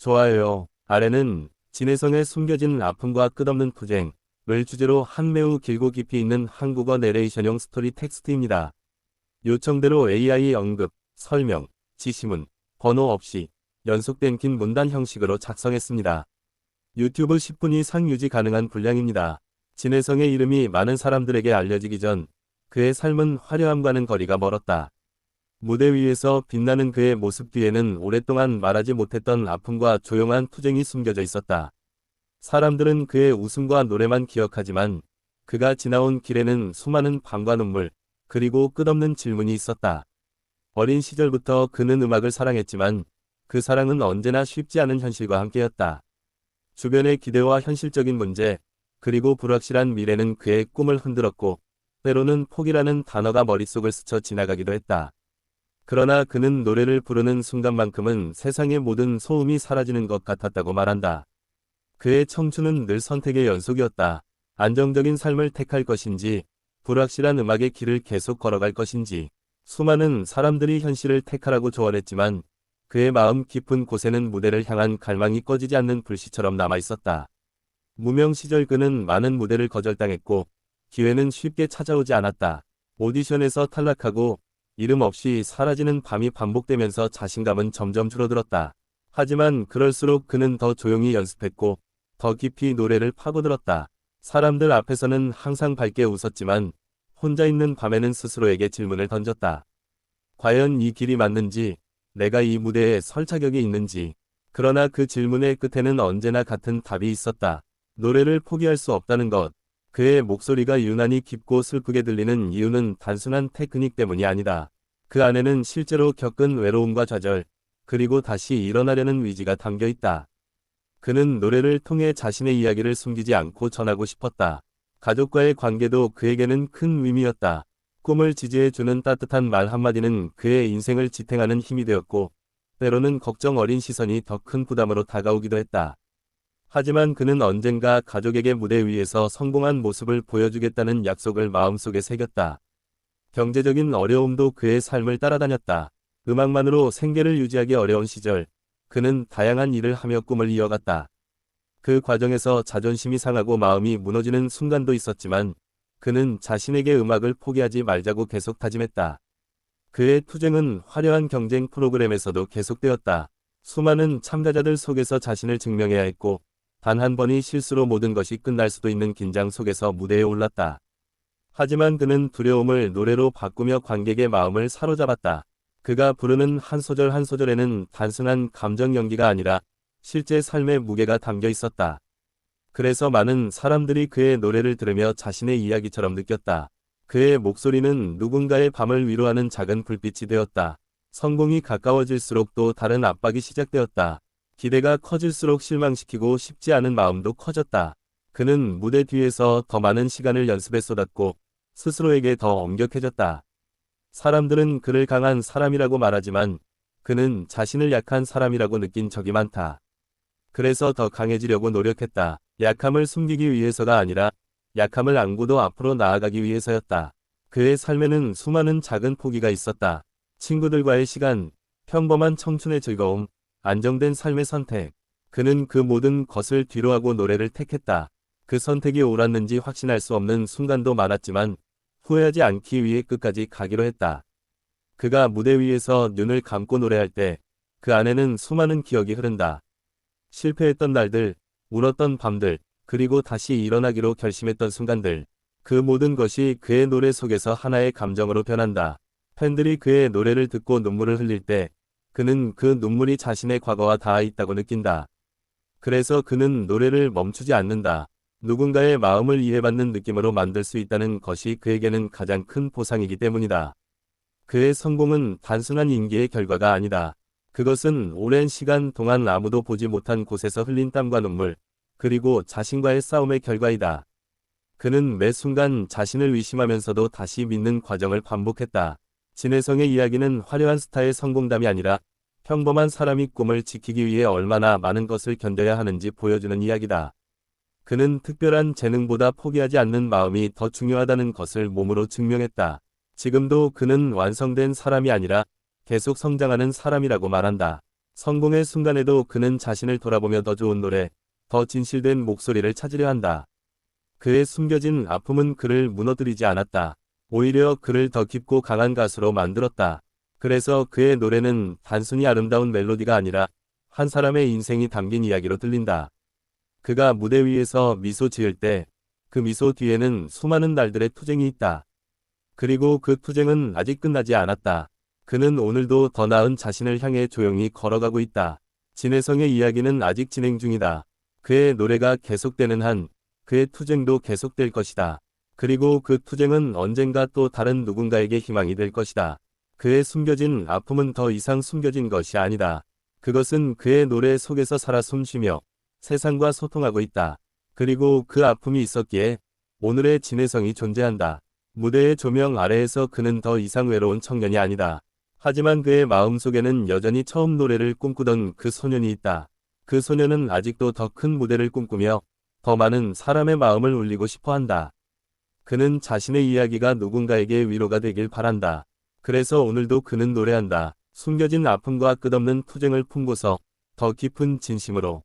좋아요. 아래는 진해성의 숨겨진 아픔과 끝없는 투쟁을 주제로 한 매우 길고 깊이 있는 한국어 내레이션용 스토리 텍스트입니다. 요청대로 AI 언급, 설명, 지시문, 번호 없이 연속된 긴 문단 형식으로 작성했습니다. 유튜브 10분 이상 유지 가능한 분량입니다. 진해성의 이름이 많은 사람들에게 알려지기 전 그의 삶은 화려함과는 거리가 멀었다. 무대 위에서 빛나는 그의 모습 뒤에는 오랫동안 말하지 못했던 아픔과 조용한 투쟁이 숨겨져 있었다. 사람들은 그의 웃음과 노래만 기억하지만 그가 지나온 길에는 수많은 밤과 눈물, 그리고 끝없는 질문이 있었다. 어린 시절부터 그는 음악을 사랑했지만 그 사랑은 언제나 쉽지 않은 현실과 함께였다. 주변의 기대와 현실적인 문제, 그리고 불확실한 미래는 그의 꿈을 흔들었고 때로는 포기라는 단어가 머릿속을 스쳐 지나가기도 했다. 그러나 그는 노래를 부르는 순간만큼은 세상의 모든 소음이 사라지는 것 같았다고 말한다. 그의 청춘은 늘 선택의 연속이었다. 안정적인 삶을 택할 것인지, 불확실한 음악의 길을 계속 걸어갈 것인지. 수많은 사람들이 현실을 택하라고 조언했지만 그의 마음 깊은 곳에는 무대를 향한 갈망이 꺼지지 않는 불씨처럼 남아있었다. 무명 시절 그는 많은 무대를 거절당했고 기회는 쉽게 찾아오지 않았다. 오디션에서 탈락하고 이름 없이 사라지는 밤이 반복되면서 자신감은 점점 줄어들었다. 하지만 그럴수록 그는 더 조용히 연습했고 더 깊이 노래를 파고들었다. 사람들 앞에서는 항상 밝게 웃었지만 혼자 있는 밤에는 스스로에게 질문을 던졌다. 과연 이 길이 맞는지, 내가 이 무대에 설 자격이 있는지. 그러나 그 질문의 끝에는 언제나 같은 답이 있었다. 노래를 포기할 수 없다는 것. 그의 목소리가 유난히 깊고 슬프게 들리는 이유는 단순한 테크닉 때문이 아니다. 그 안에는 실제로 겪은 외로움과 좌절, 그리고 다시 일어나려는 의지가 담겨 있다. 그는 노래를 통해 자신의 이야기를 숨기지 않고 전하고 싶었다. 가족과의 관계도 그에게는 큰 의미였다. 꿈을 지지해주는 따뜻한 말 한마디는 그의 인생을 지탱하는 힘이 되었고, 때로는 걱정 어린 시선이 더 큰 부담으로 다가오기도 했다. 하지만 그는 언젠가 가족에게 무대 위에서 성공한 모습을 보여주겠다는 약속을 마음속에 새겼다. 경제적인 어려움도 그의 삶을 따라다녔다. 음악만으로 생계를 유지하기 어려운 시절, 그는 다양한 일을 하며 꿈을 이어갔다. 그 과정에서 자존심이 상하고 마음이 무너지는 순간도 있었지만 그는 자신에게 음악을 포기하지 말자고 계속 다짐했다. 그의 투쟁은 화려한 경쟁 프로그램에서도 계속되었다. 수많은 참가자들 속에서 자신을 증명해야 했고 단 한 번의 실수로 모든 것이 끝날 수도 있는 긴장 속에서 무대에 올랐다. 하지만 그는 두려움을 노래로 바꾸며 관객의 마음을 사로잡았다. 그가 부르는 한 소절 한 소절에는 단순한 감정 연기가 아니라 실제 삶의 무게가 담겨 있었다. 그래서 많은 사람들이 그의 노래를 들으며 자신의 이야기처럼 느꼈다. 그의 목소리는 누군가의 밤을 위로하는 작은 불빛이 되었다. 성공이 가까워질수록 또 다른 압박이 시작되었다. 기대가 커질수록 실망시키고 싶지 않은 마음도 커졌다. 그는 무대 뒤에서 더 많은 시간을 연습에 쏟았고 스스로에게 더 엄격해졌다. 사람들은 그를 강한 사람이라고 말하지만 그는 자신을 약한 사람이라고 느낀 적이 많다. 그래서 더 강해지려고 노력했다. 약함을 숨기기 위해서가 아니라 약함을 안고도 앞으로 나아가기 위해서였다. 그의 삶에는 수많은 작은 포기가 있었다. 친구들과의 시간, 평범한 청춘의 즐거움, 안정된 삶의 선택. 그는 그 모든 것을 뒤로하고 노래를 택했다. 그 선택이 옳았는지 확신할 수 없는 순간도 많았지만 후회하지 않기 위해 끝까지 가기로 했다. 그가 무대 위에서 눈을 감고 노래할 때 그 안에는 수많은 기억이 흐른다. 실패했던 날들, 울었던 밤들, 그리고 다시 일어나기로 결심했던 순간들. 그 모든 것이 그의 노래 속에서 하나의 감정으로 변한다. 팬들이 그의 노래를 듣고 눈물을 흘릴 때 그는 그 눈물이 자신의 과거와 닿아 있다고 느낀다. 그래서 그는 노래를 멈추지 않는다. 누군가의 마음을 이해받는 느낌으로 만들 수 있다는 것이 그에게는 가장 큰 보상이기 때문이다. 그의 성공은 단순한 인기의 결과가 아니다. 그것은 오랜 시간 동안 아무도 보지 못한 곳에서 흘린 땀과 눈물, 그리고 자신과의 싸움의 결과이다. 그는 매 순간 자신을 의심하면서도 다시 믿는 과정을 반복했다. 진해성의 이야기는 화려한 스타의 성공담이 아니라 평범한 사람이 꿈을 지키기 위해 얼마나 많은 것을 견뎌야 하는지 보여주는 이야기다. 그는 특별한 재능보다 포기하지 않는 마음이 더 중요하다는 것을 몸으로 증명했다. 지금도 그는 완성된 사람이 아니라 계속 성장하는 사람이라고 말한다. 성공의 순간에도 그는 자신을 돌아보며 더 좋은 노래, 더 진실된 목소리를 찾으려 한다. 그의 숨겨진 아픔은 그를 무너뜨리지 않았다. 오히려 그를 더 깊고 강한 가수로 만들었다. 그래서 그의 노래는 단순히 아름다운 멜로디가 아니라 한 사람의 인생이 담긴 이야기로 들린다. 그가 무대 위에서 미소 지을 때 그 미소 뒤에는 수많은 날들의 투쟁이 있다. 그리고 그 투쟁은 아직 끝나지 않았다. 그는 오늘도 더 나은 자신을 향해 조용히 걸어가고 있다. 진혜성의 이야기는 아직 진행 중이다. 그의 노래가 계속되는 한 그의 투쟁도 계속될 것이다. 그리고 그 투쟁은 언젠가 또 다른 누군가에게 희망이 될 것이다. 그의 숨겨진 아픔은 더 이상 숨겨진 것이 아니다. 그것은 그의 노래 속에서 살아 숨쉬며 세상과 소통하고 있다. 그리고 그 아픔이 있었기에 오늘의 진혜성이 존재한다. 무대의 조명 아래에서 그는 더 이상 외로운 청년이 아니다. 하지만 그의 마음속에는 여전히 처음 노래를 꿈꾸던 그 소년이 있다. 그 소년은 아직도 더 큰 무대를 꿈꾸며 더 많은 사람의 마음을 울리고 싶어 한다. 그는 자신의 이야기가 누군가에게 위로가 되길 바란다. 그래서 오늘도 그는 노래한다. 숨겨진 아픔과 끝없는 투쟁을 품고서 더 깊은 진심으로.